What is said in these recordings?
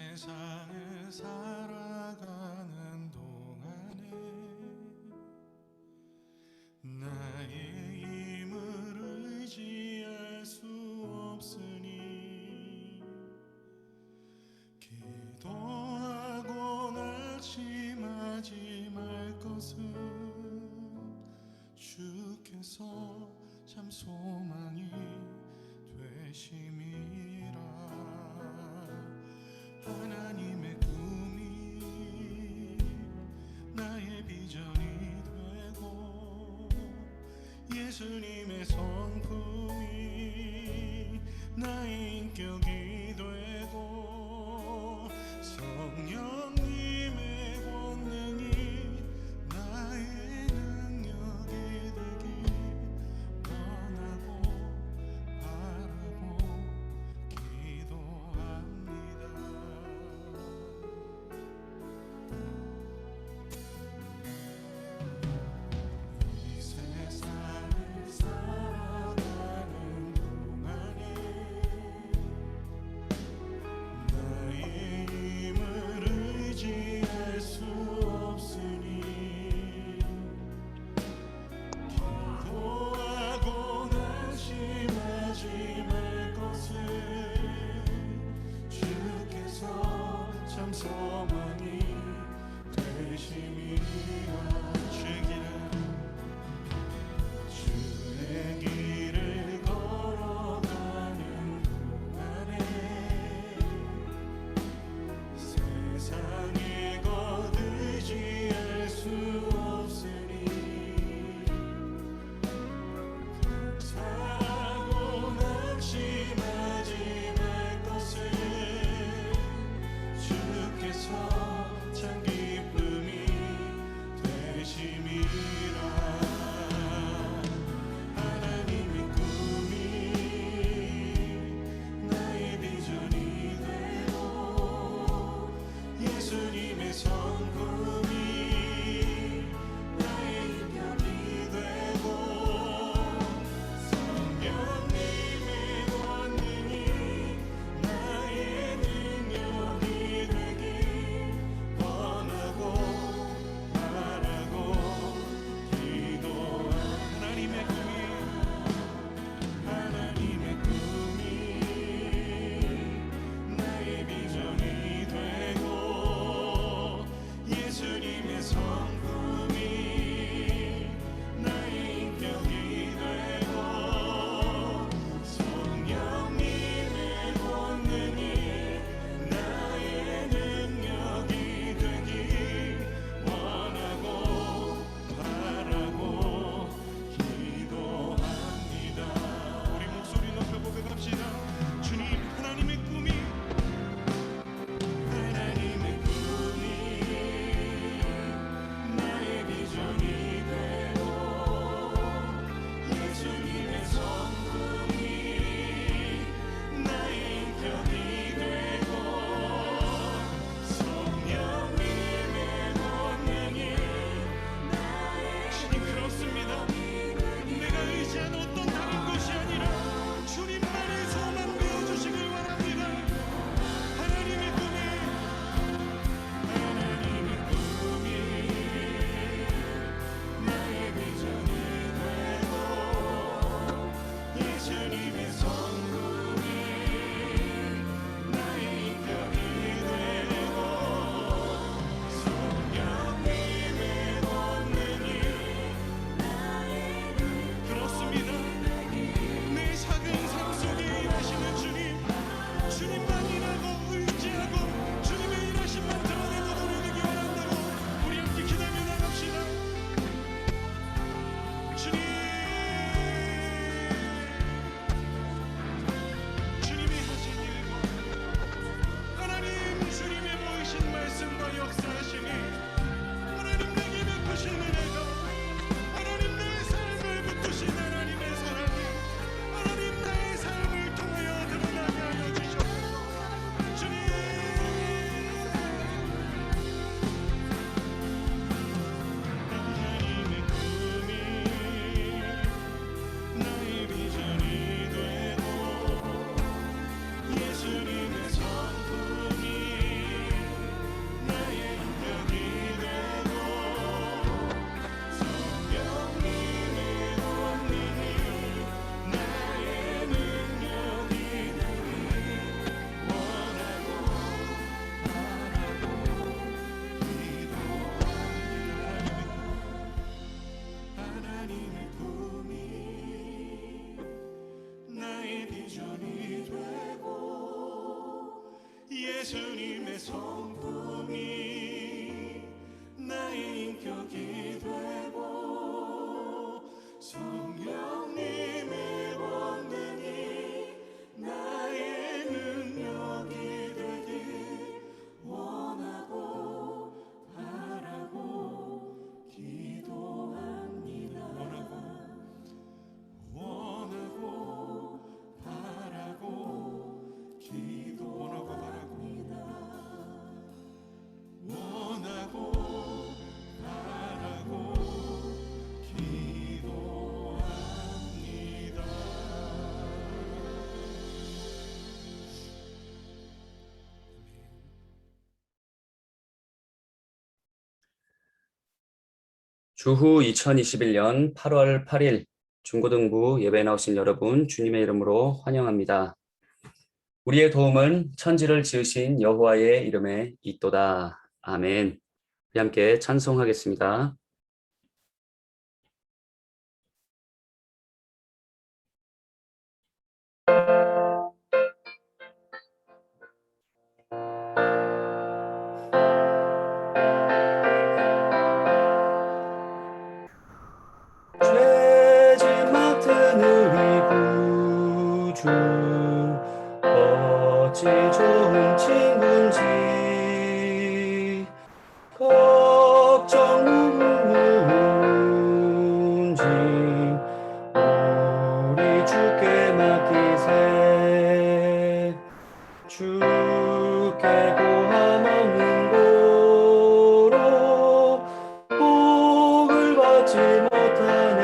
세상을 살아가는 동안에 나의 힘을 의지할 수 없으니 기도하고 낙심하지 말 것은 주께서 참 소망이 되심이라. 하나님의 꿈이 나의 비전이 되고 예수님의 성품이 나의 인격이 되고 성령님의 권능이 나의 능력이 되길 원하고 바라고 기도합니다. 이 세상을 살아가는 동안에 나의 힘을 의지할 수 없으니 기도하고 낙심하지 말 것을 주께서 참 소망이 되심이라. 주의 길을 걸어가는 동안에 세상의 것 의지할 수 없으니 감사하고 낙심하지 말 것을 주께서 참 기쁨이 되심이라. 하나님의 꿈이 나의 비전이 되고 예수님의 성품이 나의 인격이 되고 성령님의 권능이 나의 능력이 되길 원하고 바라고 기도한 하나님의 꿈이 나의 비전이 되고 예수님 주후 2021년 8월 8일 중고등부 예배 나오신 여러분 주님의 이름으로 환영합니다. 우리의 도움은 천지를 지으신 여호와의 이름에 있도다. 아멘. 함께 찬송하겠습니다. 죄짐 맡은 우리 구주 어찌 좋은 친구인지 걱정 무은지 우리 주께 맡기세. 주께 고함 없는 고로 복을 받지 못하네.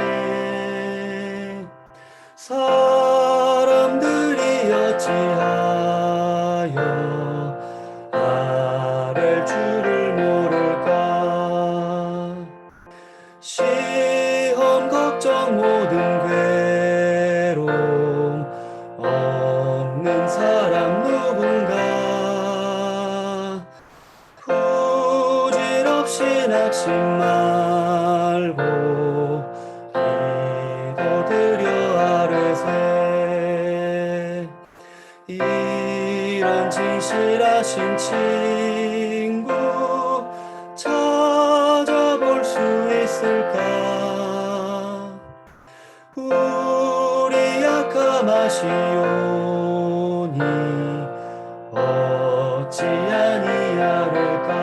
사람들이 어찌하여 아랠 줄을 모를까. 시험 걱정 모든 괴로움 없는 사람 누군가. 부질없이 낙심 말고 기도드려 아뢰세. 이런 진실하신 친구 찾아볼 수 있을까. 우리 약함하시오니 어찌 아니하를까.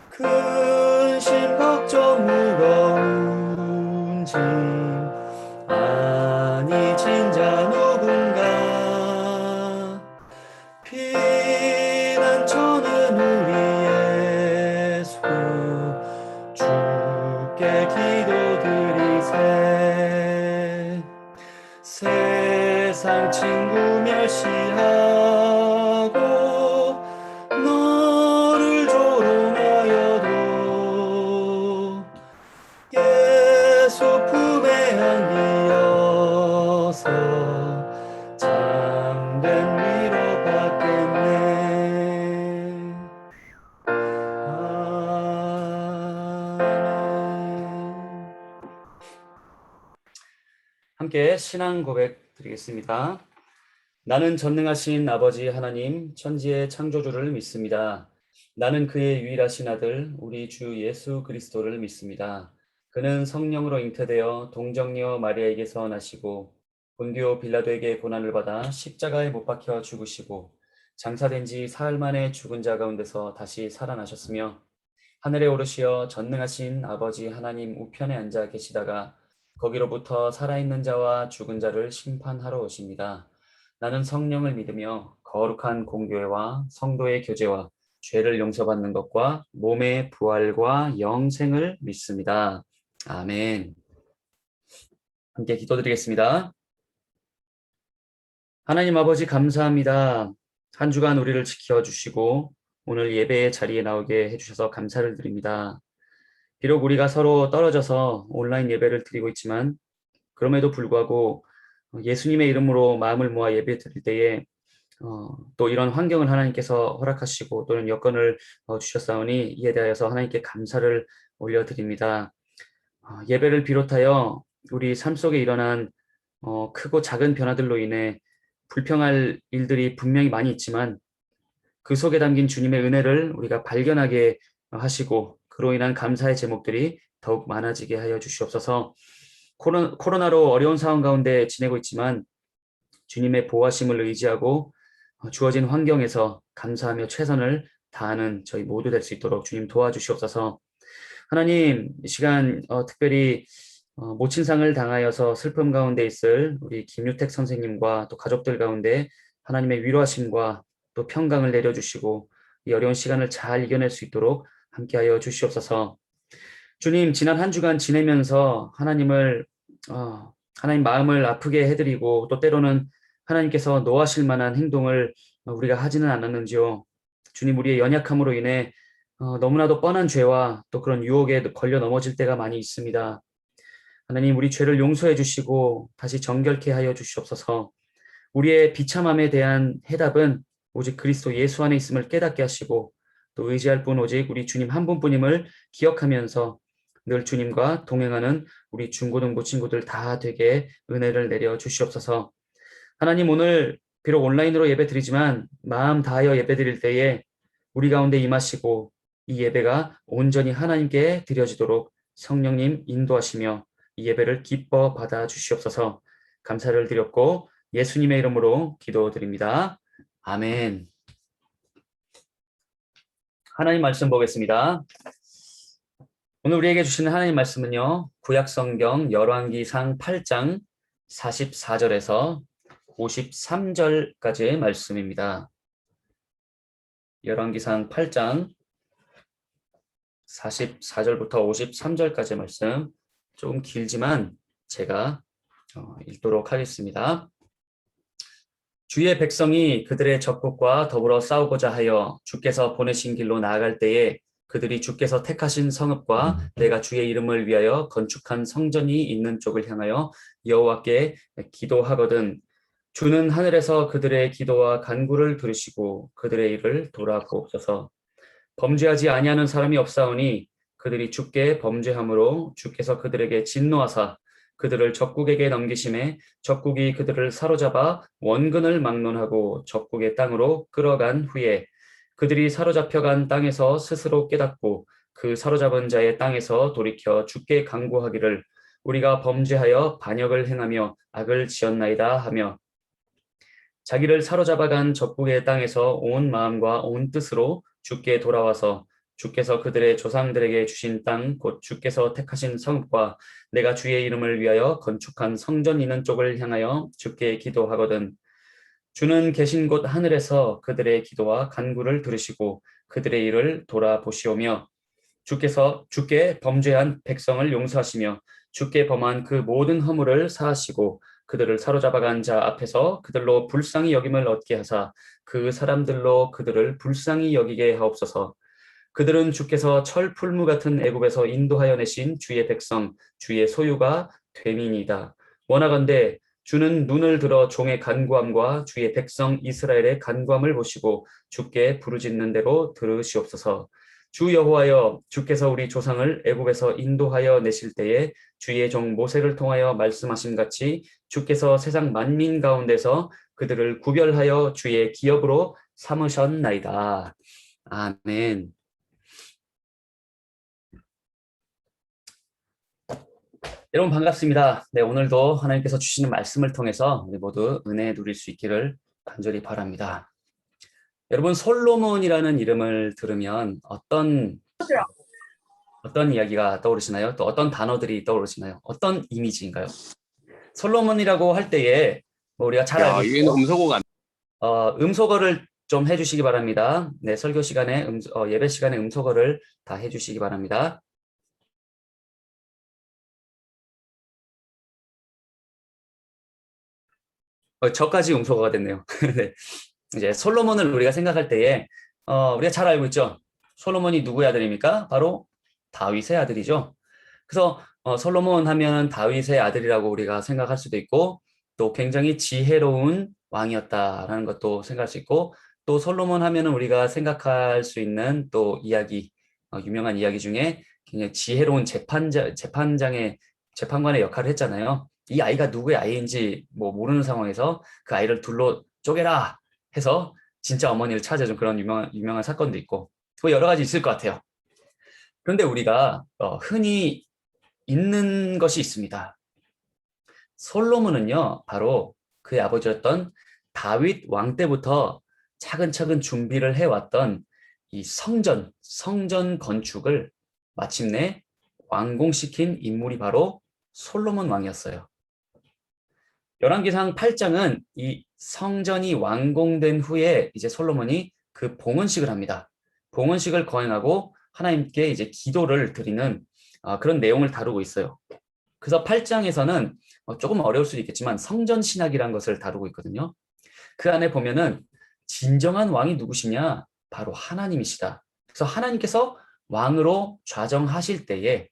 근심 걱정 무거운 짐 아니 진자 누군가. 피난처는 우리 예수 주께 기도드리세. 세상 친구 멸시하고 너를 조롱하여도 예수 품에 안기어서 참된 위로 받겠네. 아멘. 함께 신앙 고백 드리겠습니다. 나는 전능하신 아버지 하나님 천지의 창조주를 믿습니다. 나는 그의 유일하신 아들 우리 주 예수 그리스도를 믿습니다. 그는 성령으로 잉태되어 동정녀 마리아에게서 나시고 본디오 빌라도에게 고난을 받아 십자가에 못 박혀 죽으시고 장사된 지 사흘 만에 죽은 자 가운데서 다시 살아나셨으며 하늘에 오르시어 전능하신 아버지 하나님 우편에 앉아 계시다가 거기로부터 살아있는 자와 죽은 자를 심판하러 오십니다. 나는 성령을 믿으며 거룩한 공교회와 성도의 교제와 죄를 용서받는 것과 몸의 부활과 영생을 믿습니다. 아멘. 함께 기도드리겠습니다. 하나님 아버지 감사합니다. 한 주간 우리를 지켜주시고 오늘 예배의 자리에 나오게 해주셔서 감사를 드립니다. 비록 우리가 서로 떨어져서 온라인 예배를 드리고 있지만 그럼에도 불구하고 예수님의 이름으로 마음을 모아 예배 드릴 때에 또 이런 환경을 하나님께서 허락하시고 또는 여건을 주셨사오니 이에 대하여서 하나님께 감사를 올려드립니다. 예배를 비롯하여 우리 삶 속에 일어난 크고 작은 변화들로 인해 불평할 일들이 분명히 많이 있지만 그 속에 담긴 주님의 은혜를 우리가 발견하게 하시고 그로 인한 감사의 제목들이 더욱 많아지게 하여 주시옵소서. 코로나로 어려운 상황 가운데 지내고 있지만 주님의 보호하심을 의지하고 주어진 환경에서 감사하며 최선을 다하는 저희 모두 될 수 있도록 주님 도와주시옵소서. 하나님, 이 시간 특별히 모친상을 당하여서 슬픔 가운데 있을 우리 김유택 선생님과 또 가족들 가운데 하나님의 위로하심과 또 평강을 내려주시고 이 어려운 시간을 잘 이겨낼 수 있도록 함께하여 주시옵소서. 주님, 지난 한 주간 지내면서 하나님 마음을 아프게 해드리고 또 때로는 하나님께서 노하실 만한 행동을 우리가 하지는 않았는지요. 주님, 우리의 연약함으로 인해 너무나도 뻔한 죄와 또 그런 유혹에 걸려 넘어질 때가 많이 있습니다. 하나님, 우리 죄를 용서해 주시고 다시 정결케 하여 주시옵소서. 우리의 비참함에 대한 해답은 오직 그리스도 예수 안에 있음을 깨닫게 하시고 또 의지할 분 오직 우리 주님 한 분뿐임을 기억하면서 늘 주님과 동행하는 우리 중고등부 친구들 다 되게 은혜를 내려 주시옵소서. 하나님, 오늘 비록 온라인으로 예배 드리지만 마음 다하여 예배 드릴 때에 우리 가운데 임하시고 이 예배가 온전히 하나님께 드려지도록 성령님 인도하시며 이 예배를 기뻐 받아 주시옵소서. 감사를 드렸고 예수님의 이름으로 기도드립니다. 아멘. 하나님 말씀 보겠습니다. 오늘 우리에게 주시는 하나님 말씀은요, 구약성경 열왕기상 8장 44절에서 53절까지의 말씀입니다. 열왕기상 8장 44절부터 53절까지의 말씀, 조금 길지만 제가 읽도록 하겠습니다. 주의 백성이 그들의 적국과 더불어 싸우고자 하여 주께서 보내신 길로 나아갈 때에 그들이 주께서 택하신 성읍과 내가 주의 이름을 위하여 건축한 성전이 있는 쪽을 향하여 여호와께 기도하거든 주는 하늘에서 그들의 기도와 간구를 들으시고 그들의 일을 돌아보옵소서. 범죄하지 아니하는 사람이 없사오니 그들이 주께 범죄함으로 주께서 그들에게 진노하사 그들을 적국에게 넘기심에 적국이 그들을 사로잡아 원근을 막론하고 적국의 땅으로 끌어간 후에 그들이 사로잡혀간 땅에서 스스로 깨닫고 그 사로잡은 자의 땅에서 돌이켜 주께 간구하기를 우리가 범죄하여 반역을 행하며 악을 지었나이다 하며 자기를 사로잡아간 적국의 땅에서 온 마음과 온 뜻으로 주께 돌아와서 주께서 그들의 조상들에게 주신 땅 곧 주께서 택하신 성읍과 내가 주의 이름을 위하여 건축한 성전 있는 쪽을 향하여 주께 기도하거든 주는 계신 곳 하늘에서 그들의 기도와 간구를 들으시고 그들의 일을 돌아보시오며 주께서 주께 범죄한 백성을 용서하시며 주께 범한 그 모든 허물을 사하시고 그들을 사로잡아간 자 앞에서 그들로 불쌍히 여김을 얻게 하사 그 사람들로 그들을 불쌍히 여기게 하옵소서. 그들은 주께서 철풀무 같은 애굽에서 인도하여 내신 주의 백성 주의 소유가 됨이니이다. 원하건대 주는 눈을 들어 종의 간구함과 주의 백성 이스라엘의 간구함을 보시고 주께 부르짖는 대로 들으시옵소서. 주 여호와여 주께서 우리 조상을 애굽에서 인도하여 내실 때에 주의 종 모세를 통하여 말씀하신 같이 주께서 세상 만민 가운데서 그들을 구별하여 주의 기업으로 삼으셨나이다. 아멘. 여러분 반갑습니다. 네, 오늘도 하나님께서 주시는 말씀을 통해서 우리 모두 은혜 누릴 수 있기를 간절히 바랍니다. 여러분 솔로몬이라는 이름을 들으면 어떤 이야기가 떠오르시나요? 또 어떤 단어들이 떠오르시나요? 어떤 이미지인가요? 솔로몬이라고 할 때에 뭐 우리가 잘 알고 얘는 음소거가 음소거를 좀 해주시기 바랍니다. 네, 설교 시간에 예배 시간에 음소거를 다 해주시기 바랍니다. 저까지 음소거가 됐네요. 네. 이제 솔로몬을 우리가 생각할 때에 우리가 잘 알고 있죠. 솔로몬이 누구의 아들입니까? 바로 다윗의 아들이죠. 그래서 솔로몬 하면 다윗의 아들이라고 우리가 생각할 수도 있고 또 굉장히 지혜로운 왕이었다라는 것도 생각할 수 있고 또 솔로몬 하면은 우리가 생각할 수 있는 또 이야기 유명한 이야기 중에 굉장히 지혜로운 재판관의 역할을 했잖아요. 이 아이가 누구의 아이인지 뭐 모르는 상황에서 그 아이를 둘로 쪼개라 해서 진짜 어머니를 찾아준 그런 유명한 사건도 있고 또 여러 가지 있을 것 같아요. 그런데 우리가 흔히 있는 것이 있습니다. 솔로몬은요, 바로 그의 아버지였던 다윗 왕 때부터 차근차근 준비를 해왔던 이 성전 건축을 마침내 완공시킨 인물이 바로 솔로몬 왕이었어요. 열왕기상 8장은 이 성전이 완공된 후에 이제 솔로몬이 그 봉헌식을 합니다. 봉헌식을 거행하고 하나님께 이제 기도를 드리는 그런 내용을 다루고 있어요. 그래서 8장에서는 조금 어려울 수도 있겠지만 성전 신학이라는 것을 다루고 있거든요. 그 안에 보면은 진정한 왕이 누구시냐? 바로 하나님이시다. 그래서 하나님께서 왕으로 좌정하실 때에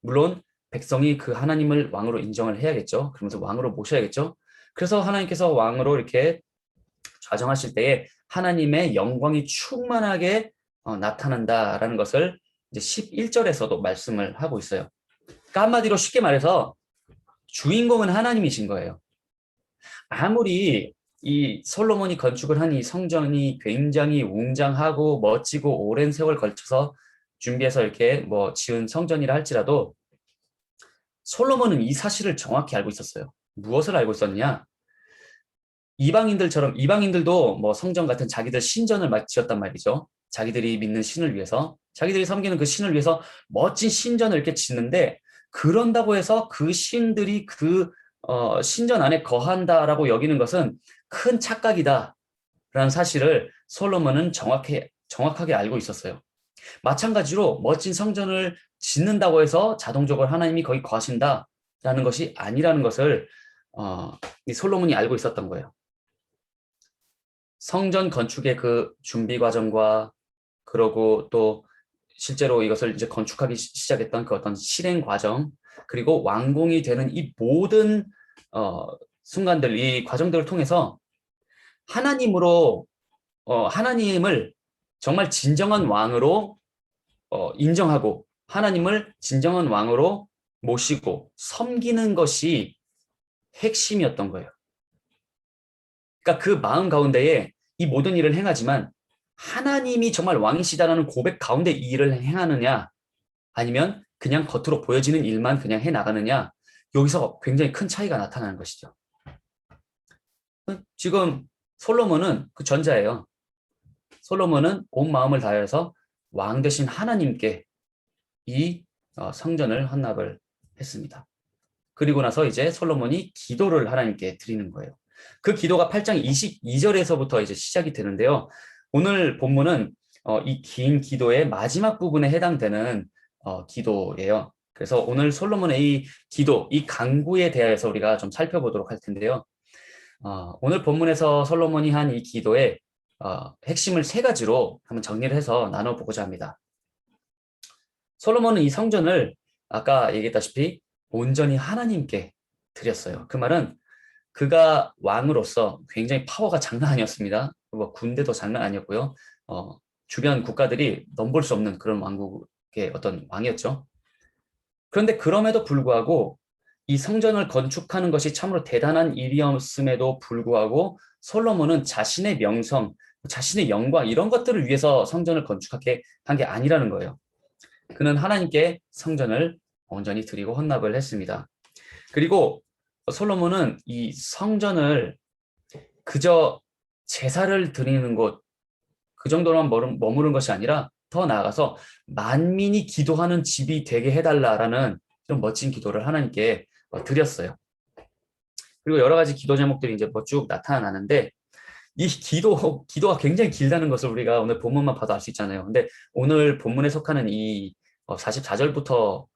물론 백성이 그 하나님을 왕으로 인정을 해야겠죠. 그러면서 왕으로 모셔야겠죠. 그래서 하나님께서 왕으로 이렇게 좌정하실 때에 하나님의 영광이 충만하게 나타난다라는 것을 이제 11절에서도 말씀을 하고 있어요. 그러니까 한마디로 쉽게 말해서 주인공은 하나님이신 거예요. 아무리 이 솔로몬이 건축을 한 이 성전이 굉장히 웅장하고 멋지고 오랜 세월 걸쳐서 준비해서 이렇게 뭐 지은 성전이라 할지라도 솔로몬은 이 사실을 정확히 알고 있었어요. 무엇을 알고 있었냐? 이방인들처럼 이방인들도 뭐 성전 같은 자기들 신전을 막 지었단 말이죠. 자기들이 믿는 신을 위해서, 자기들이 섬기는 그 신을 위해서 멋진 신전을 이렇게 짓는데 그런다고 해서 그 신들이 그 신전 안에 거한다라고 여기는 것은 큰 착각이다라는 사실을 솔로몬은 정확하게 알고 있었어요. 마찬가지로 멋진 성전을 짓는다고 해서 자동적으로 하나님이 거기 거하신다라는 것이 아니라는 것을 이 솔로몬이 알고 있었던 거예요. 성전 건축의 그 준비 과정과 그러고 또 실제로 이것을 이제 건축하기 시작했던 그 어떤 실행 과정 그리고 완공이 되는 이 모든 순간들, 이 과정들을 통해서 하나님으로 하나님을 정말 진정한 왕으로 인정하고 하나님을 진정한 왕으로 모시고 섬기는 것이 핵심이었던 거예요. 그러니까 그 마음 가운데에 이 모든 일을 행하지만 하나님이 정말 왕이시다라는 고백 가운데 이 일을 행하느냐 아니면 그냥 겉으로 보여지는 일만 그냥 해나가느냐 여기서 굉장히 큰 차이가 나타나는 것이죠. 지금 솔로몬은 그 전자예요. 솔로몬은 온 마음을 다해서 왕 되신 하나님께 이 성전을 헌납을 했습니다. 그리고 나서 이제 솔로몬이 기도를 하나님께 드리는 거예요. 그 기도가 8장 22절에서부터 이제 시작이 되는데요. 오늘 본문은 이 긴 기도의 마지막 부분에 해당되는 기도예요. 그래서 오늘 솔로몬의 이 기도, 이 간구에 대해서 우리가 좀 살펴보도록 할 텐데요. 오늘 본문에서 솔로몬이 한 이 기도의 핵심을 세 가지로 한번 정리를 해서 나눠보고자 합니다. 솔로몬은 이 성전을 아까 얘기했다시피 온전히 하나님께 드렸어요. 그 말은 그가 왕으로서 굉장히 파워가 장난 아니었습니다. 뭐 군대도 장난 아니었고요. 주변 국가들이 넘볼 수 없는 그런 왕국의 어떤 왕이었죠. 그런데 그럼에도 불구하고 이 성전을 건축하는 것이 참으로 대단한 일이었음에도 불구하고 솔로몬은 자신의 명성, 자신의 영광 이런 것들을 위해서 성전을 건축하게 한 게 아니라는 거예요. 그는 하나님께 성전을 온전히 드리고 헌납을 했습니다. 그리고 솔로몬은 이 성전을 그저 제사를 드리는 곳, 그 정도로만 머무른 것이 아니라 더 나아가서 만민이 기도하는 집이 되게 해달라라는 좀 멋진 기도를 하나님께 드렸어요. 그리고 여러 가지 기도 제목들이 이제 뭐 쭉 나타나는데 이 기도가 굉장히 길다는 것을 우리가 오늘 본문만 봐도 알 수 있잖아요. 근데 오늘 본문에 속하는 이 44절부터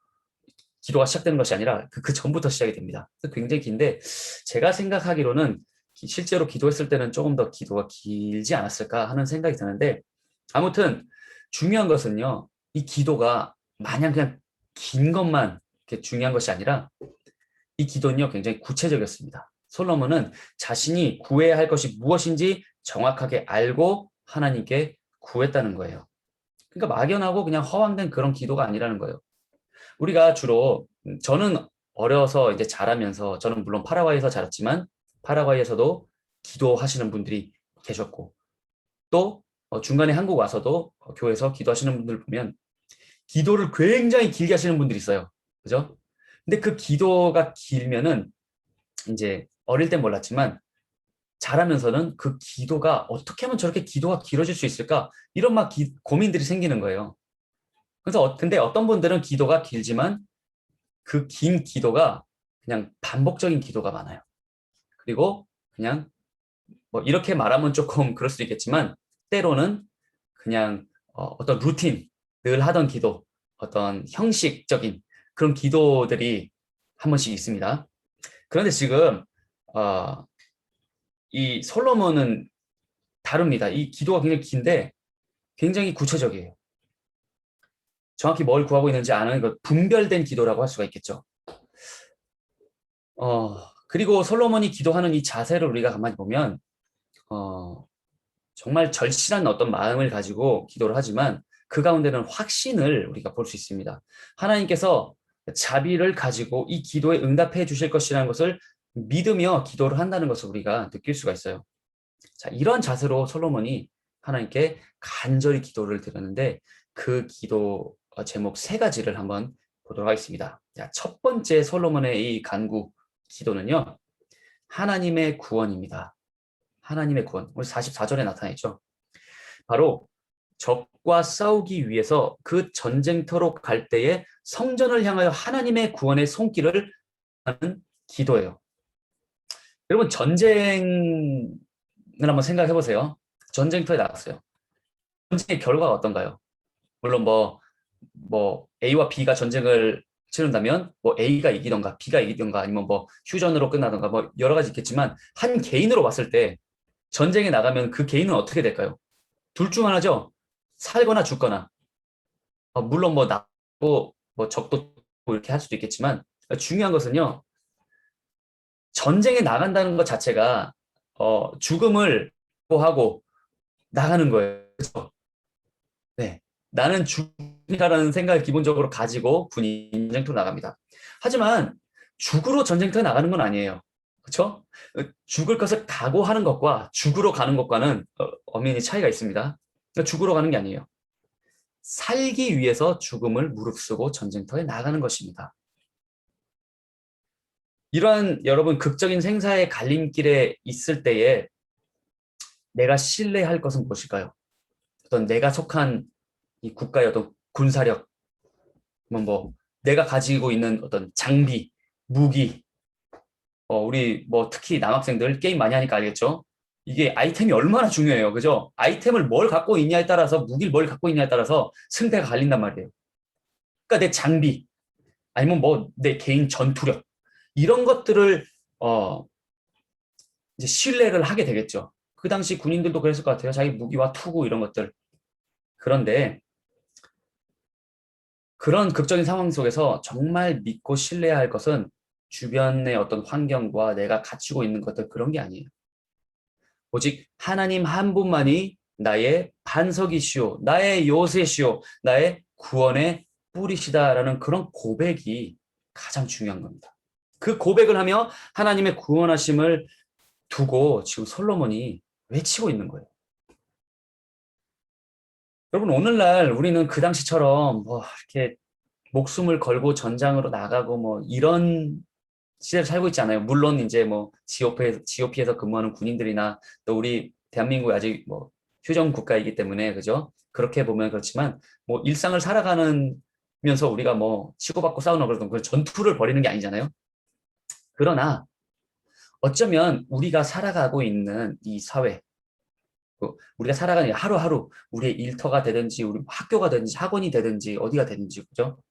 기도가 시작되는 것이 아니라 그 전부터 시작이 됩니다. 그래서 굉장히 긴데 제가 생각하기로는 실제로 기도했을 때는 조금 더 기도가 길지 않았을까 하는 생각이 드는데 아무튼 중요한 것은요. 이 기도가 마냥 그냥 긴 것만 중요한 것이 아니라 이 기도는요. 굉장히 구체적이었습니다. 솔로몬은 자신이 구해야 할 것이 무엇인지 정확하게 알고 하나님께 구했다는 거예요. 그러니까 막연하고 그냥 허황된 그런 기도가 아니라는 거예요. 우리가 주로 저는 어려서 이제 자라면서 저는 물론 파라과이에서 자랐지만 파라과이에서도 기도하시는 분들이 계셨고 또 중간에 한국 와서도 교회에서 기도하시는 분들 보면 기도를 굉장히 길게 하시는 분들이 있어요. 그죠? 근데 그 기도가 길면은 이제 어릴 땐 몰랐지만 자라면서는 그 기도가 어떻게 하면 저렇게 기도가 길어질 수 있을까? 이런 막 고민들이 생기는 거예요. 그래서 근데 어떤 분들은 기도가 길지만 그 긴 기도가 그냥 반복적인 기도가 많아요. 그리고 그냥 뭐 이렇게 말하면 조금 그럴 수도 있겠지만 때로는 그냥 어떤 루틴, 늘 하던 기도, 어떤 형식적인 그런 기도들이 한 번씩 있습니다. 그런데 지금 이 솔로몬은 다릅니다. 이 기도가 굉장히 긴데 굉장히 구체적이에요. 정확히 뭘 구하고 있는지 아는 그 분별된 기도라고 할 수가 있겠죠. 그리고 솔로몬이 기도하는 이 자세를 우리가 가만히 보면 정말 절실한 어떤 마음을 가지고 기도를 하지만 그 가운데는 확신을 우리가 볼 수 있습니다. 하나님께서 자비를 가지고 이 기도에 응답해 주실 것이라는 것을 믿으며 기도를 한다는 것을 우리가 느낄 수가 있어요. 자, 이런 자세로 솔로몬이 하나님께 간절히 기도를 드렸는데 그 기도 제목 세 가지를 한번 보도록 하겠습니다. 자, 첫 번째 솔로몬의 이 간구 기도는요. 하나님의 구원입니다. 하나님의 구원. 우리 44절에 나타나 있죠. 바로 적과 싸우기 위해서 그 전쟁터로 갈 때에 성전을 향하여 하나님의 구원의 손길을 하는 기도예요. 여러분 전쟁을 한번 생각해 보세요. 전쟁터에 나갔어요. 전쟁의 결과가 어떤가요? 물론 뭐 A와 B가 전쟁을 치른다면 뭐 A가 이기던가 B가 이기던가 아니면 뭐 휴전으로 끝나던가 뭐 여러 가지 있겠지만 한 개인으로 봤을 때 전쟁에 나가면 그 개인은 어떻게 될까요? 둘 중 하나죠. 살거나 죽거나. 물론 뭐 나고 뭐 적도 이렇게 할 수도 있겠지만 중요한 것은요. 전쟁에 나간다는 것 자체가 죽음을 하고 나가는 거예요. 그렇죠? 네. 나는 죽이라는 생각을 기본적으로 가지고 군인 전쟁터로 나갑니다. 하지만 죽으러 전쟁터에 나가는 건 아니에요. 그렇죠? 죽을 것을 각오하는 것과 죽으러 가는 것과는 엄연히 차이가 있습니다. 그러니까 죽으러 가는 게 아니에요. 살기 위해서 죽음을 무릅쓰고 전쟁터에 나가는 것입니다. 이러한 여러분 극적인 생사의 갈림길에 있을 때에 내가 신뢰할 것은 무엇일까요? 어떤 내가 속한 이 국가의 어떤 군사력, 뭐 내가 가지고 있는 어떤 장비, 무기, 우리 뭐 특히 남학생들 게임 많이 하니까 알겠죠? 이게 아이템이 얼마나 중요해요. 그죠? 아이템을 뭘 갖고 있냐에 따라서, 무기를 뭘 갖고 있냐에 따라서 승패가 갈린단 말이에요. 그러니까 내 장비, 아니면 뭐 내 개인 전투력, 이런 것들을, 이제 신뢰를 하게 되겠죠. 그 당시 군인들도 그랬을 것 같아요. 자기 무기와 투구 이런 것들. 그런데 그런 극적인 상황 속에서 정말 믿고 신뢰해야 할 것은 주변의 어떤 환경과 내가 갖추고 있는 것들 그런 게 아니에요. 오직 하나님 한 분만이 나의 반석이시오, 나의 요새시오, 나의 구원의 뿌리시다라는 그런 고백이 가장 중요한 겁니다. 그 고백을 하며 하나님의 구원하심을 두고 지금 솔로몬이 외치고 있는 거예요. 여러분 오늘날 우리는 그 당시처럼 뭐 이렇게 목숨을 걸고 전장으로 나가고 뭐 이런 시대를 살고 있지 않아요. 물론 이제 뭐 GOP에서 근무하는 군인들이나 또 우리 대한민국이 아직 뭐 휴전 국가이기 때문에 그죠? 그렇게 보면 그렇지만 뭐 일상을 살아가면서 우리가 뭐 치고받고 싸우는 그런 그 전투를 벌이는 게 아니잖아요. 그러나 어쩌면 우리가 살아가고 있는 이 사회, 우리가 살아가는 하루하루 우리의 일터가 되든지 우리 학교가 되든지 학원이 되든지 어디가 되든지 그죠?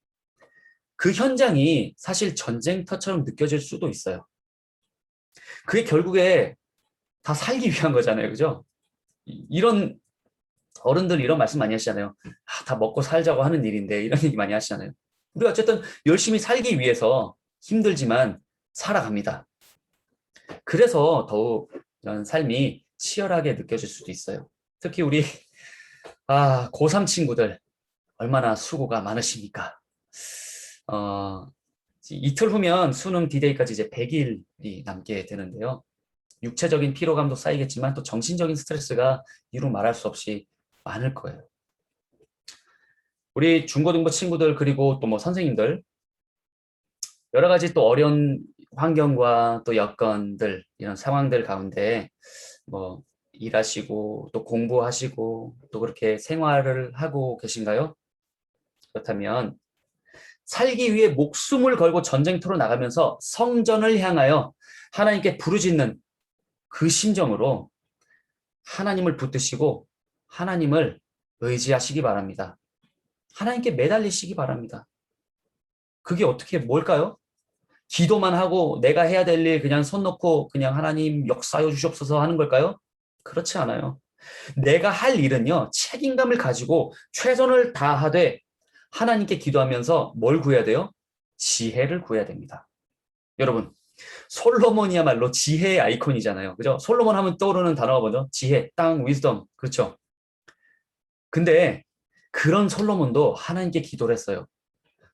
그 현장이 사실 전쟁터처럼 느껴질 수도 있어요. 그게 결국에 다 살기 위한 거잖아요. 그죠? 이런 어른들 이런 말씀 많이 하시잖아요. 다 먹고 살자고 하는 일인데 이런 얘기 많이 하시잖아요. 우리가 어쨌든 열심히 살기 위해서 힘들지만 살아갑니다. 그래서 더욱 이런 삶이 치열하게 느껴질 수도 있어요. 특히 우리 고3 친구들 얼마나 수고가 많으십니까? 이틀 후면 수능 D-Day까지 이제 100일이 남게 되는데요. 육체적인 피로감도 쌓이겠지만 또 정신적인 스트레스가 이루 말할 수 없이 많을 거예요. 우리 중고등부 친구들 그리고 또 뭐 선생님들 여러 가지 또 어려운 환경과 또 여건들 이런 상황들 가운데 뭐 일하시고 또 공부하시고 또 그렇게 생활을 하고 계신가요? 그렇다면 살기 위해 목숨을 걸고 전쟁터로 나가면서 성전을 향하여 하나님께 부르짖는 그 심정으로 하나님을 붙드시고 하나님을 의지하시기 바랍니다. 하나님께 매달리시기 바랍니다. 그게 어떻게 뭘까요? 기도만 하고 내가 해야 될 일 그냥 손 놓고 그냥 하나님 역사하여 주시옵소서 하는 걸까요? 그렇지 않아요. 내가 할 일은요, 책임감을 가지고 최선을 다하되 하나님께 기도하면서 뭘 구해야 돼요? 지혜를 구해야 됩니다. 여러분, 솔로몬이야말로 지혜의 아이콘이잖아요. 그죠? 솔로몬 하면 떠오르는 단어가 뭐죠? 지혜, 땅, 위즈덤. 그렇죠? 근데 그런 솔로몬도 하나님께 기도를 했어요.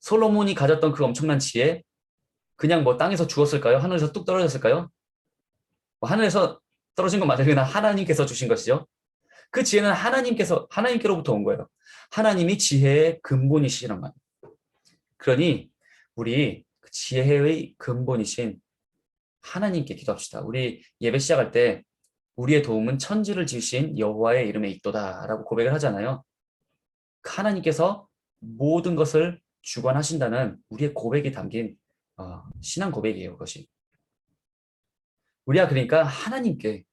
솔로몬이 가졌던 그 엄청난 지혜, 그냥 뭐 땅에서 주었을까요? 하늘에서 뚝 떨어졌을까요? 뭐 하늘에서 떨어진 건 맞아요. 그냥 하나님께서 주신 것이죠. 그 지혜는 하나님께로부터 온 거예요. 하나님이 지혜의 근본이시란 말이에요. 그러니 우리 그 지혜의 근본이신 하나님께 기도합시다. 우리 예배 시작할 때 우리의 도움은 천지를 지으신 여호와의 이름에 있도다라고 고백을 하잖아요. 하나님께서 모든 것을 주관하신다는 우리의 고백이 담긴 신앙 고백이에요. 그것이. 우리가 그러니까 하나님께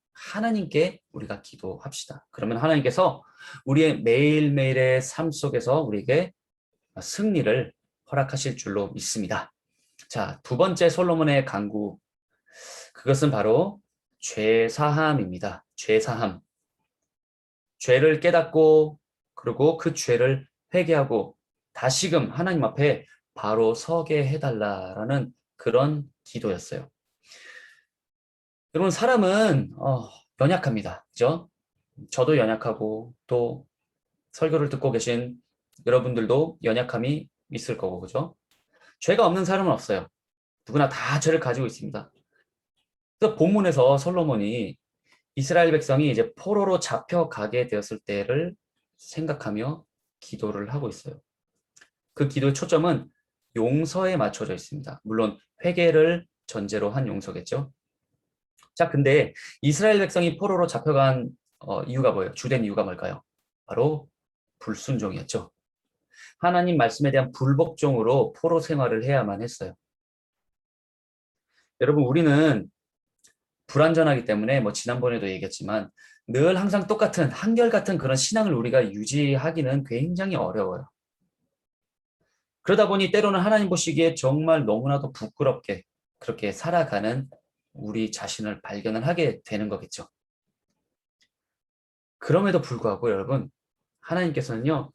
우리가 기도합시다. 그러면 하나님께서 우리의 매일매일의 삶 속에서 우리에게 승리를 허락하실 줄로 믿습니다. 자, 두 번째 솔로몬의 간구. 그것은 바로 죄사함입니다. 죄사함. 죄를 깨닫고 그리고 그 죄를 회개하고 다시금 하나님 앞에 바로 서게 해달라라는 그런 기도였어요. 여러분, 사람은 연약합니다. 그죠? 저도 연약하고 또 설교를 듣고 계신 여러분들도 연약함이 있을 거고, 그죠? 죄가 없는 사람은 없어요. 누구나 다 죄를 가지고 있습니다. 그래서 본문에서 솔로몬이 이스라엘 백성이 이제 포로로 잡혀가게 되었을 때를 생각하며 기도를 하고 있어요. 그 기도의 초점은 용서에 맞춰져 있습니다. 물론 회개를 전제로 한 용서겠죠. 자, 근데 이스라엘 백성이 포로로 잡혀간 이유가 뭐예요? 주된 이유가 뭘까요? 바로 불순종이었죠. 하나님 말씀에 대한 불복종으로 포로 생활을 해야만 했어요. 여러분, 우리는 불완전하기 때문에 뭐 지난번에도 얘기했지만 늘 항상 똑같은 한결같은 그런 신앙을 우리가 유지하기는 굉장히 어려워요. 그러다 보니 때로는 하나님 보시기에 정말 너무나도 부끄럽게 그렇게 살아가는 우리 자신을 발견을 하게 되는 거겠죠. 그럼에도 불구하고 여러분, 하나님께서는요,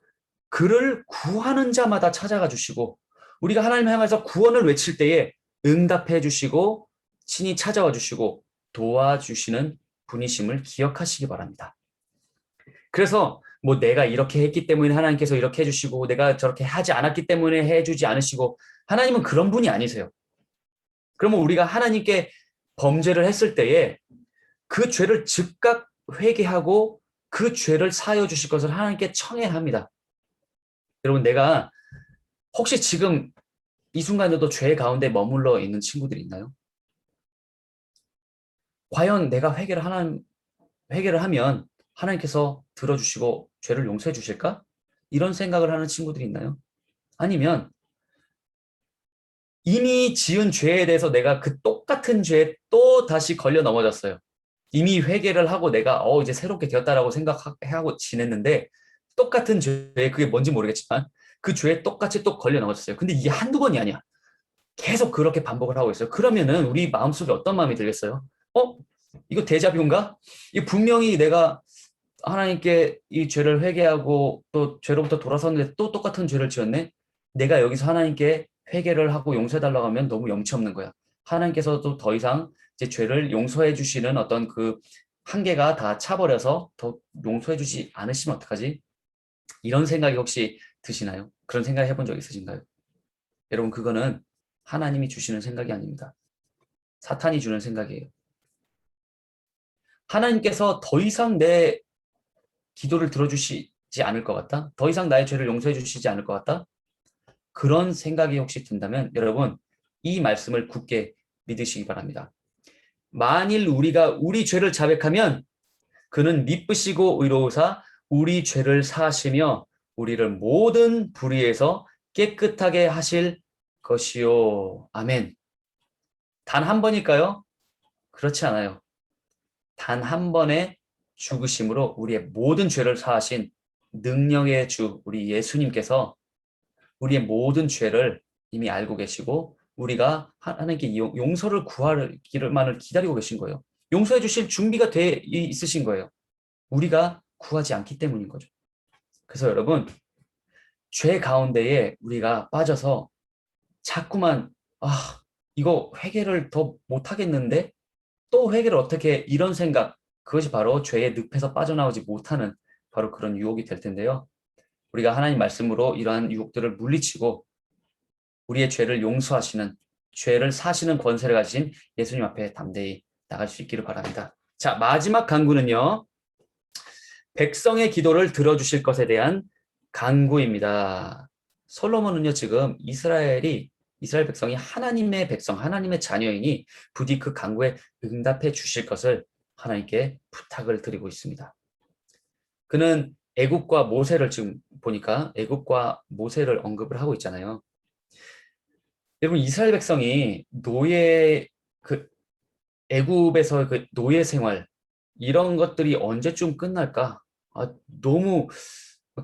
그를 구하는 자마다 찾아가 주시고 우리가 하나님을 향해서 구원을 외칠 때에 응답해 주시고 친히 찾아와 주시고 도와주시는 분이심을 기억하시기 바랍니다. 그래서 뭐 내가 이렇게 했기 때문에 하나님께서 이렇게 해주시고 내가 저렇게 하지 않았기 때문에 해주지 않으시고 하나님은 그런 분이 아니세요. 그러면 우리가 하나님께 범죄를 했을 때에 그 죄를 즉각 회개하고 그 죄를 사하여 주실 것을 하나님께 청해야 합니다. 여러분, 내가 혹시 지금 이 순간에도 죄 가운데 머물러 있는 친구들이 있나요? 과연 내가 회개를 하면 하나님께서 들어주시고 죄를 용서해 주실까? 이런 생각을 하는 친구들이 있나요? 아니면 이미 지은 죄에 대해서 내가 그 똑같은 죄에 또 다시 걸려 넘어졌어요. 이미 회개를 하고 내가 이제 새롭게 되었다라고 생각하고 지냈는데 똑같은 죄에 그게 뭔지 모르겠지만 그 죄에 똑같이 또 걸려 넘어졌어요. 근데 이게 한두 번이 아니야. 계속 그렇게 반복을 하고 있어요. 그러면은 우리 마음속에 어떤 마음이 들겠어요? 이거 데자뷰인가? 이 분명히 내가 하나님께 이 죄를 회개하고 또 죄로부터 돌아섰는데 또 똑같은 죄를 지었네? 내가 여기서 하나님께 회개를 하고 용서해달라고 하면 너무 염치 없는 거야. 하나님께서도 더 이상 제 죄를 용서해 주시는 어떤 그 한계가 다 차버려서 더 용서해 주지 않으시면 어떡하지? 이런 생각이 혹시 드시나요? 그런 생각 해본 적 있으신가요? 여러분, 그거는 하나님이 주시는 생각이 아닙니다. 사탄이 주는 생각이에요. 하나님께서 더 이상 내 기도를 들어주시지 않을 것 같다? 더 이상 나의 죄를 용서해 주시지 않을 것 같다? 그런 생각이 혹시 든다면 여러분, 이 말씀을 굳게 믿으시기 바랍니다. 만일 우리가 우리 죄를 자백하면 그는 미쁘시고 의로우사 우리 죄를 사하시며 우리를 모든 불의에서 깨끗하게 하실 것이요. 아멘. 단 한 번일까요? 그렇지 않아요. 단 한 번의 죽으심으로 우리의 모든 죄를 사하신 능력의 주 우리 예수님께서 우리의 모든 죄를 이미 알고 계시고 우리가 하나님께 용서를 구하기만을 기다리고 계신 거예요. 용서해 주실 준비가 돼 있으신 거예요. 우리가 구하지 않기 때문인 거죠. 그래서 여러분, 죄 가운데에 우리가 빠져서 자꾸만 이거 회개를 더 못하겠는데 또 회개를 어떻게 이런 생각, 그것이 바로 죄의 늪에서 빠져나오지 못하는 바로 그런 유혹이 될 텐데요. 우리가 하나님 말씀으로 이러한 유혹들을 물리치고 우리의 죄를 용서하시는, 죄를 사시는 권세를 가지신 예수님 앞에 담대히 나갈 수 있기를 바랍니다. 자, 마지막 간구는요. 백성의 기도를 들어주실 것에 대한 간구입니다. 솔로몬은요, 지금 이스라엘 백성이 하나님의 백성, 하나님의 자녀이니 부디 그 간구에 응답해 주실 것을 하나님께 부탁을 드리고 있습니다. 그는 애굽과 모세를 지금 보니까 애굽과 모세를 언급을 하고 있잖아요. 여러분, 이스라엘 백성이 애굽에서 그 노예 생활, 이런 것들이 언제쯤 끝날까? 너무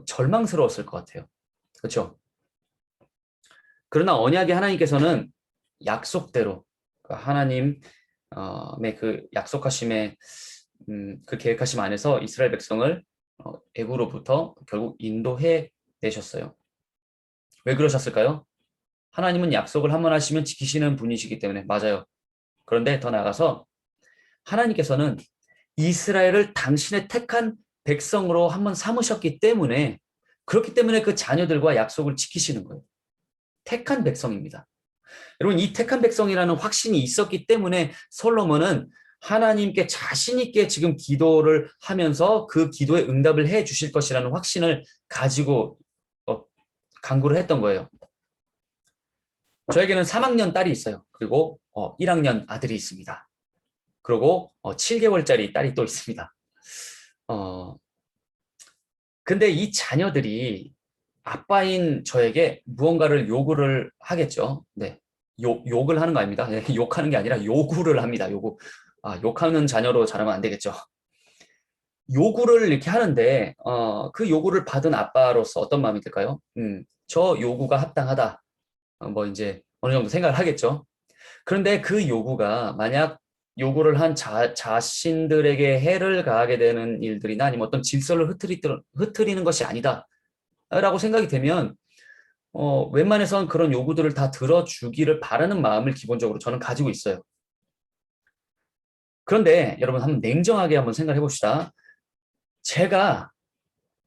절망스러웠을 것 같아요. 그렇죠? 그러나 언약의 하나님께서는 약속대로 하나님의 그 약속하심의 그 계획하심 안에서 이스라엘 백성을 애굽으로부터 결국 인도해 내셨어요. 왜 그러셨을까요? 하나님은 약속을 한번 하시면 지키시는 분이시기 때문에. 맞아요. 그런데 더 나아가서 하나님께서는 이스라엘을 당신의 택한 백성으로 한번 삼으셨기 때문에, 그렇기 때문에 그 자녀들과 약속을 지키시는 거예요. 택한 백성입니다. 여러분, 이 택한 백성이라는 확신이 있었기 때문에 솔로몬은 하나님께 자신 있게 지금 기도를 하면서 그 기도에 응답을 해 주실 것이라는 확신을 가지고 간구를 했던 거예요. 저에게는 3학년 딸이 있어요. 그리고 1학년 아들이 있습니다. 그리고 7개월짜리 딸이 또 있습니다. 근데 이 자녀들이 아빠인 저에게 무언가를 요구를 하겠죠. 네. 욕을 하는 거 아닙니다. 네, 욕하는 게 아니라 요구를 합니다. 요구. 욕하는 자녀로 자라면 안 되겠죠. 요구를 이렇게 하는데, 그 요구를 받은 아빠로서 어떤 마음이 들까요? 저 요구가 합당하다. 이제 어느 정도 생각을 하겠죠. 그런데 그 요구가 만약 요구를 한 자신들에게 해를 가하게 되는 일들이나 아니면 어떤 질서를 흐트리는 것이 아니다. 라고 생각이 되면, 웬만해선 그런 요구들을 다 들어주기를 바라는 마음을 기본적으로 저는 가지고 있어요. 그런데 여러분 한번 냉정하게 한번 생각해 봅시다.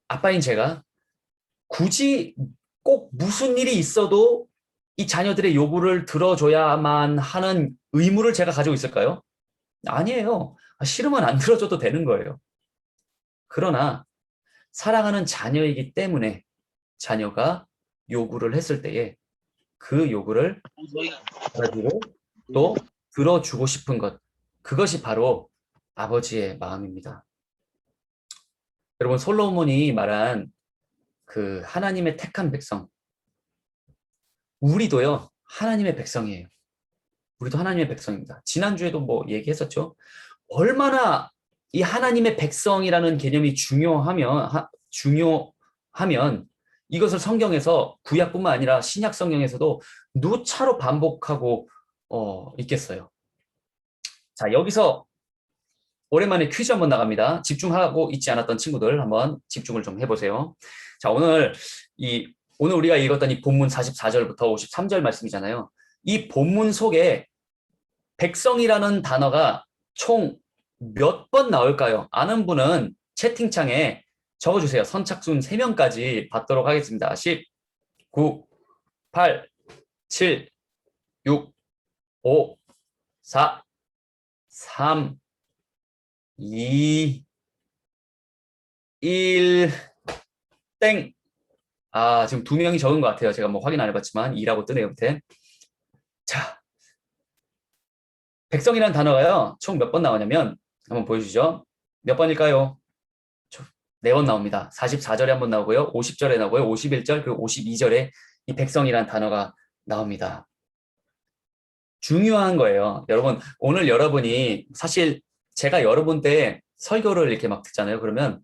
아빠인 제가 굳이 꼭 무슨 일이 있어도 이 자녀들의 요구를 들어줘야만 하는 의무를 제가 가지고 있을까요? 아니에요. 싫으면 안 들어줘도 되는 거예요. 그러나 사랑하는 자녀이기 때문에 자녀가 요구를 했을 때에 그 요구를 받아주고 또 들어주고 싶은 것, 그것이 바로 아버지의 마음입니다. 여러분, 솔로몬이 말한 그 하나님의 택한 백성, 우리도요 하나님의 백성이에요. 우리도 하나님의 백성입니다. 지난주에도 얘기했었죠. 얼마나 이 하나님의 백성이라는 개념이 중요하면 이것을 성경에서, 구약뿐만 아니라 신약 성경에서도 누차로 반복하고 있겠어요. 자, 여기서 오랜만에 퀴즈 한번 나갑니다. 집중하고 있지 않았던 친구들 한번 집중을 좀 해보세요. 자, 오늘 우리가 읽었던 이 본문 44절부터 53절 말씀이잖아요. 이 본문 속에 백성이라는 단어가 총 몇 번 나올까요? 아는 분은 채팅창에 적어주세요. 선착순 3명까지 받도록 하겠습니다. 10, 9, 8, 7, 6, 5, 4, 3, 2, 1, 땡. 지금 2명이 적은 것 같아요. 제가 확인 안 해봤지만 2라고 뜨네요, 밑에. 자, 백성이라는 단어가요, 총 몇 번 나오냐면, 한번 보여주시죠. 몇 번일까요? 4번 나옵니다. 44절에 한번 나오고요, 50절에 나오고요, 51절, 그리고 52절에 이 백성이라는 단어가 나옵니다. 중요한 거예요. 여러분, 오늘 여러분이, 사실 제가 여러분 때 설교를 이렇게 듣잖아요. 그러면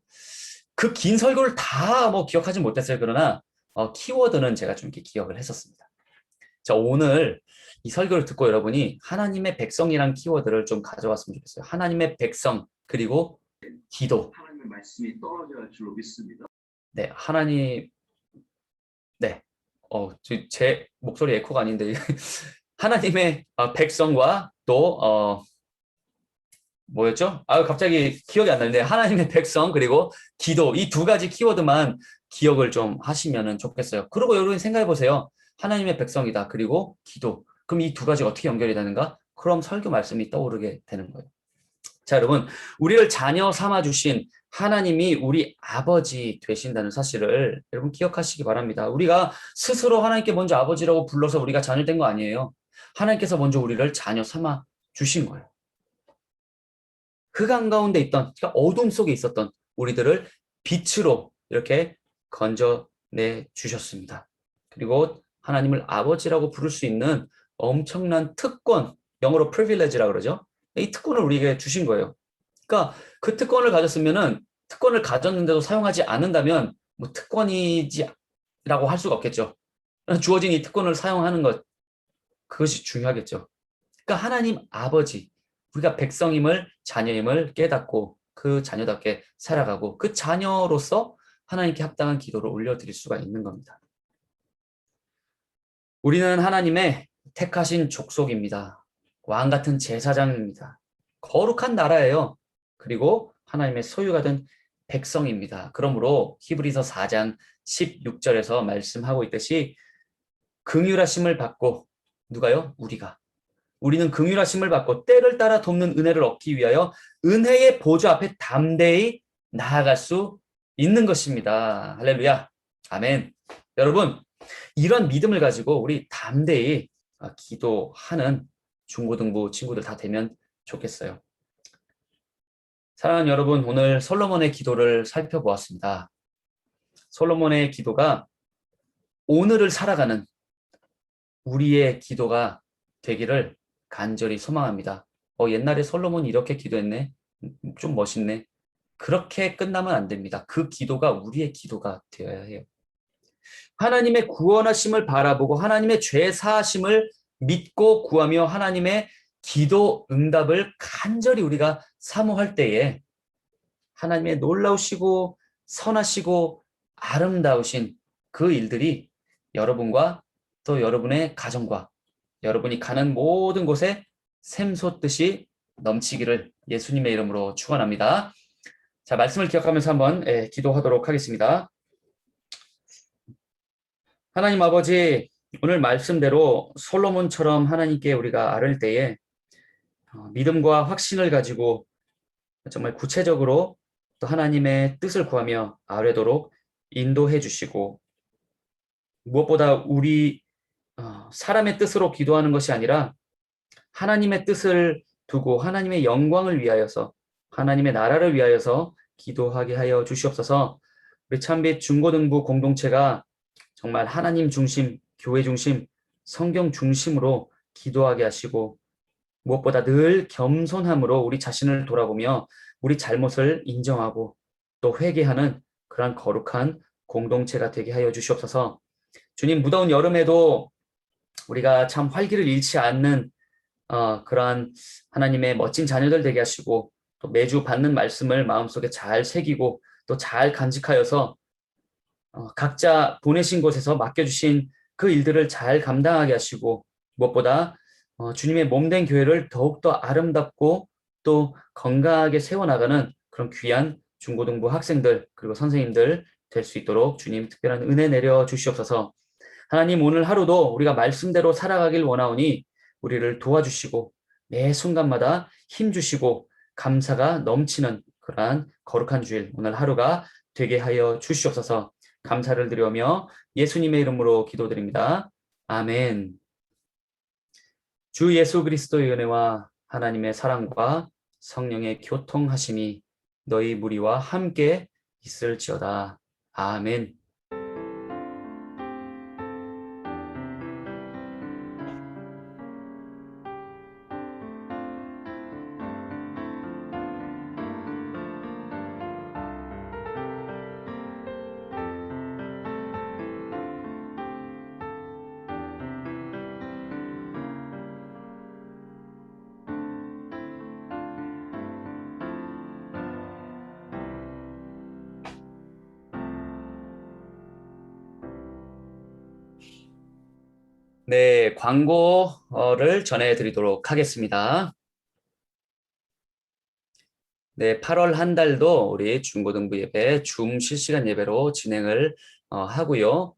그 긴 설교를 다 기억하지 못했어요. 그러나 키워드는 제가 좀 이렇게 기억을 했었습니다. 자, 오늘 이 설교를 듣고 여러분이 하나님의 백성이란 키워드를 좀 가져왔으면 좋겠어요. 하나님의 백성, 그리고 기도. 하나님의 말씀이 떨어져야 할 줄로 믿습니다. 네, 하나님, 네, 제 목소리 에코가 아닌데 하나님의 백성과 또 뭐였죠? 갑자기 기억이 안 나는데 하나님의 백성 그리고 기도 이 두 가지 키워드만 기억을 좀 하시면 좋겠어요. 그리고 여러분 생각해 보세요. 하나님의 백성이다. 그리고 기도. 그럼 이 두 가지가 어떻게 연결이 되는가? 그럼 설교 말씀이 떠오르게 되는 거예요. 자, 여러분, 우리를 자녀 삼아 주신 하나님이 우리 아버지 되신다는 사실을 여러분 기억하시기 바랍니다. 우리가 스스로 하나님께 먼저 아버지라고 불러서 우리가 자녀 된 거 아니에요. 하나님께서 먼저 우리를 자녀 삼아 주신 거예요. 흑암 가운데 있던, 그러니까 어둠 속에 있었던 우리들을 빛으로 이렇게 건져내 주셨습니다. 그리고 하나님을 아버지라고 부를 수 있는 엄청난 특권, 영어로 privilege라고 그러죠. 이 특권을 우리에게 주신 거예요. 그러니까 그 특권을 가졌으면은 특권을 가졌는데도 사용하지 않는다면 뭐 특권이지라고 할 수가 없겠죠. 주어진 이 특권을 사용하는 것, 그것이 중요하겠죠. 그러니까 하나님 아버지, 우리가 백성임을 자녀임을 깨닫고 그 자녀답게 살아가고 그 자녀로서 하나님께 합당한 기도를 올려드릴 수가 있는 겁니다. 우리는 하나님의 택하신 족속입니다. 왕 같은 제사장입니다. 거룩한 나라예요. 그리고 하나님의 소유가 된 백성입니다. 그러므로 히브리서 4장 16절에서 말씀하고 있듯이 긍휼하심을 받고 누가요? 우리는 긍휼하심을 받고 때를 따라 돕는 은혜를 얻기 위하여 은혜의 보좌 앞에 담대히 나아갈 수 있는 것입니다. 할렐루야. 아멘. 여러분, 이런 믿음을 가지고 우리 담대히 기도하는 중고등부 친구들 다 되면 좋겠어요. 사랑하는 여러분, 오늘 솔로몬의 기도를 살펴보았습니다. 솔로몬의 기도가 오늘을 살아가는 우리의 기도가 되기를 간절히 소망합니다. 옛날에 솔로몬이 이렇게 기도했네. 좀 멋있네. 그렇게 끝나면 안 됩니다. 그 기도가 우리의 기도가 되어야 해요. 하나님의 구원하심을 바라보고 하나님의 죄 사하심을 믿고 구하며 하나님의 기도 응답을 간절히 우리가 사모할 때에 하나님의 놀라우시고 선하시고 아름다우신 그 일들이 여러분과 또 여러분의 가정과 여러분이 가는 모든 곳에 샘솟듯이 넘치기를 예수님의 이름으로 축원합니다. 자, 말씀을 기억하면서 한번 기도하도록 하겠습니다. 하나님 아버지, 오늘 말씀대로 솔로몬처럼 하나님께 우리가 아뢰 때에 믿음과 확신을 가지고 정말 구체적으로 또 하나님의 뜻을 구하며 아뢰도록 인도해 주시고 무엇보다 우리 사람의 뜻으로 기도하는 것이 아니라 하나님의 뜻을 두고 하나님의 영광을 위하여서 하나님의 나라를 위하여서 기도하게 하여 주시옵소서. 우리 참빛 중고등부 공동체가 정말 하나님 중심, 교회 중심, 성경 중심으로 기도하게 하시고 무엇보다 늘 겸손함으로 우리 자신을 돌아보며 우리 잘못을 인정하고 또 회개하는 그러한 거룩한 공동체가 되게 하여 주시옵소서. 주님, 무더운 여름에도 우리가 참 활기를 잃지 않는 그러한 하나님의 멋진 자녀들 되게 하시고 또 매주 받는 말씀을 마음속에 잘 새기고 또 잘 간직하여서 각자 보내신 곳에서 맡겨주신 그 일들을 잘 감당하게 하시고 무엇보다 주님의 몸된 교회를 더욱더 아름답고 또 건강하게 세워나가는 그런 귀한 중고등부 학생들 그리고 선생님들 될 수 있도록 주님 특별한 은혜 내려 주시옵소서. 하나님, 오늘 하루도 우리가 말씀대로 살아가길 원하오니 우리를 도와주시고 매 순간마다 힘주시고 감사가 넘치는 그러한 거룩한 주일 오늘 하루가 되게 하여 주시옵소서. 감사를 드리며 예수님의 이름으로 기도드립니다. 아멘. 주 예수 그리스도의 은혜와 하나님의 사랑과 성령의 교통하심이 너희 무리와 함께 있을지어다. 아멘. 네, 광고를 전해드리도록 하겠습니다. 네, 8월 한 달도 우리 중고등부 예배 줌 실시간 예배로 진행을 하고요.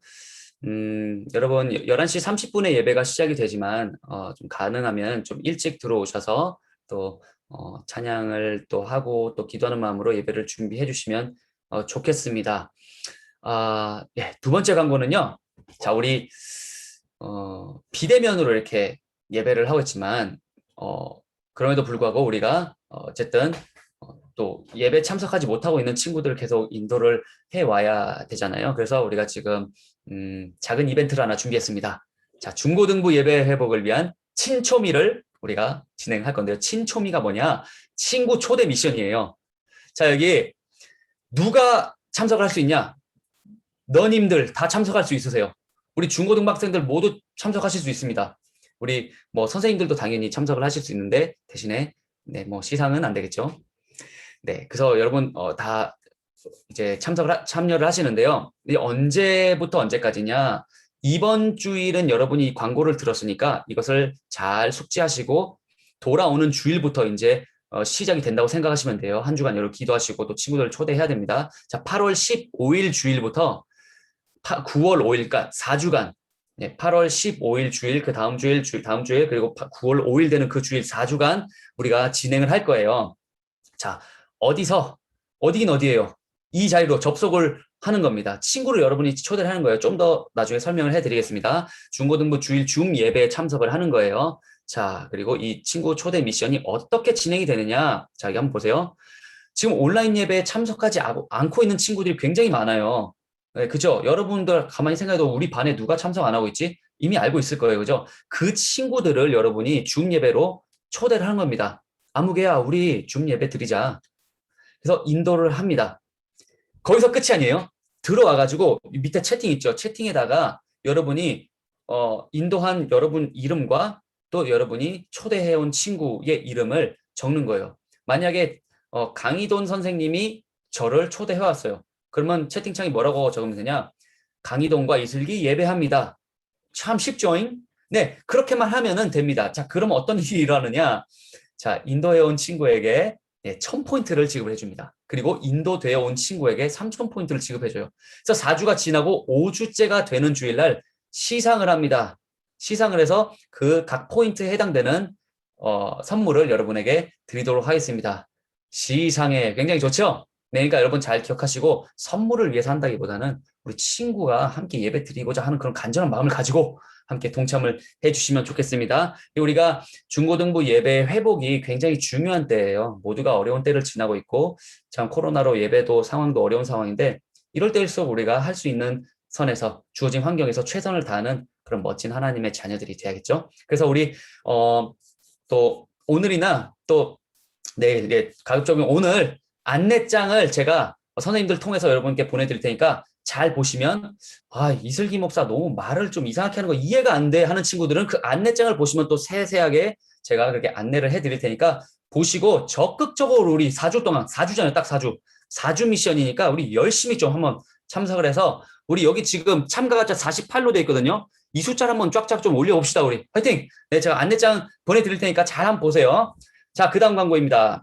여러분 11시 30분에 예배가 시작이 되지만 좀 가능하면 좀 일찍 들어오셔서 또 찬양을 또 하고 또 기도하는 마음으로 예배를 준비해 주시면 좋겠습니다. 예, 두 번째 광고는요. 자, 우리 비대면으로 이렇게 예배를 하고 있지만 그럼에도 불구하고 우리가 어쨌든 또 예배 참석하지 못하고 있는 친구들을 계속 인도를 해 와야 되잖아요. 그래서 우리가 지금 작은 이벤트를 하나 준비했습니다. 자, 중고등부 예배 회복을 위한 친초미를 우리가 진행할 건데요. 친초미가 뭐냐? 친구 초대 미션이에요. 자, 여기 누가 참석을 할 수 있냐? 너님들 다 참석할 수 있으세요. 우리 중고등부 학생들 모두 참석하실 수 있습니다. 우리 뭐 선생님들도 당연히 참석을 하실 수 있는데 대신에 네, 뭐 시상은 안 되겠죠. 네, 그래서 여러분 다 이제 참여를 하시는데요. 언제부터 언제까지냐? 이번 주일은 여러분이 광고를 들었으니까 이것을 잘 숙지하시고 돌아오는 주일부터 이제 시작이 된다고 생각하시면 돼요. 한 주간 여러분 기도하시고 또 친구들을 초대해야 됩니다. 자, 8월 15일 주일부터 9월 5일까지 4주간 8월 15일 주일, 그 다음 주일, 다음 주일, 그리고 9월 5일 되는 그 주일 4주간 우리가 진행을 할 거예요. 자, 어디긴 어디예요? 이 자리로 접속을 하는 겁니다. 친구를 여러분이 초대를 하는 거예요. 좀 더 나중에 설명을 해드리겠습니다. 중고등부 주일 줌 예배에 참석을 하는 거예요. 자, 그리고 이 친구 초대 미션이 어떻게 진행이 되느냐? 자, 여기 한번 보세요. 지금 온라인 예배에 참석하지 않고 있는 친구들이 굉장히 많아요. 네, 그죠? 여러분들 가만히 생각해도 우리 반에 누가 참석 안 하고 있지? 이미 알고 있을 거예요. 그죠? 그 친구들을 여러분이 줌 예배로 초대를 하는 겁니다. 아무개야, 우리 줌 예배 드리자. 그래서 인도를 합니다. 거기서 끝이 아니에요. 들어와가지고 밑에 채팅 있죠. 채팅에다가 여러분이 인도한 여러분 이름과 또 여러분이 초대해온 친구의 이름을 적는 거예요. 만약에 강희돈 선생님이 저를 초대해왔어요. 그러면 채팅창에 뭐라고 적으면 되냐? 강희돈과 이슬기 예배합니다. 참 쉽죠잉? 네, 그렇게만 하면은 됩니다. 자, 그럼 어떤 일이 일어나느냐? 자, 인도해온 친구에게 1000포인트를 지급해 줍니다. 그리고 인도되어 온 친구에게 3000포인트를 지급해줘요. 그래서 4주가 지나고 5주째가 되는 주일날 시상을 합니다. 시상을 해서 그 각 포인트에 해당되는 선물을 여러분에게 드리도록 하겠습니다. 시상에 굉장히 좋죠? 네, 그러니까 여러분 잘 기억하시고 선물을 위해서 한다기보다는 우리 친구가 함께 예배 드리고자 하는 그런 간절한 마음을 가지고 함께 동참을 해주시면 좋겠습니다. 우리가 중고등부 예배 회복이 굉장히 중요한 때예요. 모두가 어려운 때를 지나고 있고 참 코로나로 예배도 상황도 어려운 상황인데 이럴 때일수록 우리가 할 수 있는 선에서 주어진 환경에서 최선을 다하는 그런 멋진 하나님의 자녀들이 돼야겠죠. 그래서 우리 또 오늘이나 또 내일 가급적이면 오늘 안내장을 제가 선생님들 통해서 여러분께 보내드릴 테니까 잘 보시면 이슬기 목사 너무 말을 좀 이상하게 하는 거 이해가 안 돼 하는 친구들은 그 안내장을 보시면 또 세세하게 제가 그렇게 안내를 해드릴 테니까 보시고 적극적으로 우리 4주 동안 4주잖아요. 딱 4주 미션이니까 우리 열심히 좀 한번 참석을 해서 우리 여기 지금 참가자 48로 돼 있거든요. 이 숫자를 한번 쫙쫙 좀 올려봅시다. 우리 화이팅! 네, 제가 안내장 보내드릴 테니까 잘 한번 보세요. 자, 그 다음 광고입니다.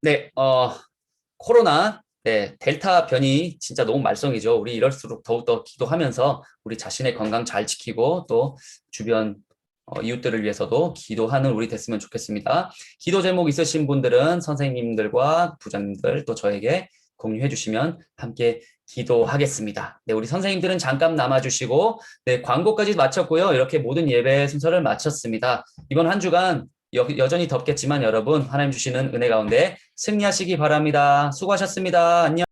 네, 코로나, 델타 변이 진짜 너무 말썽이죠. 우리 이럴수록 더욱더 기도하면서 우리 자신의 건강 잘 지키고 또 주변 이웃들을 위해서도 기도하는 우리 됐으면 좋겠습니다. 기도 제목 있으신 분들은 선생님들과 부장님들 또 저에게 공유해 주시면 함께 기도하겠습니다. 네, 우리 선생님들은 잠깐 남아주시고 네, 광고까지 마쳤고요. 이렇게 모든 예배 순서를 마쳤습니다. 이번 한 주간 여전히 덥겠지만 여러분 하나님 주시는 은혜 가운데 승리하시기 바랍니다. 수고하셨습니다. 안녕.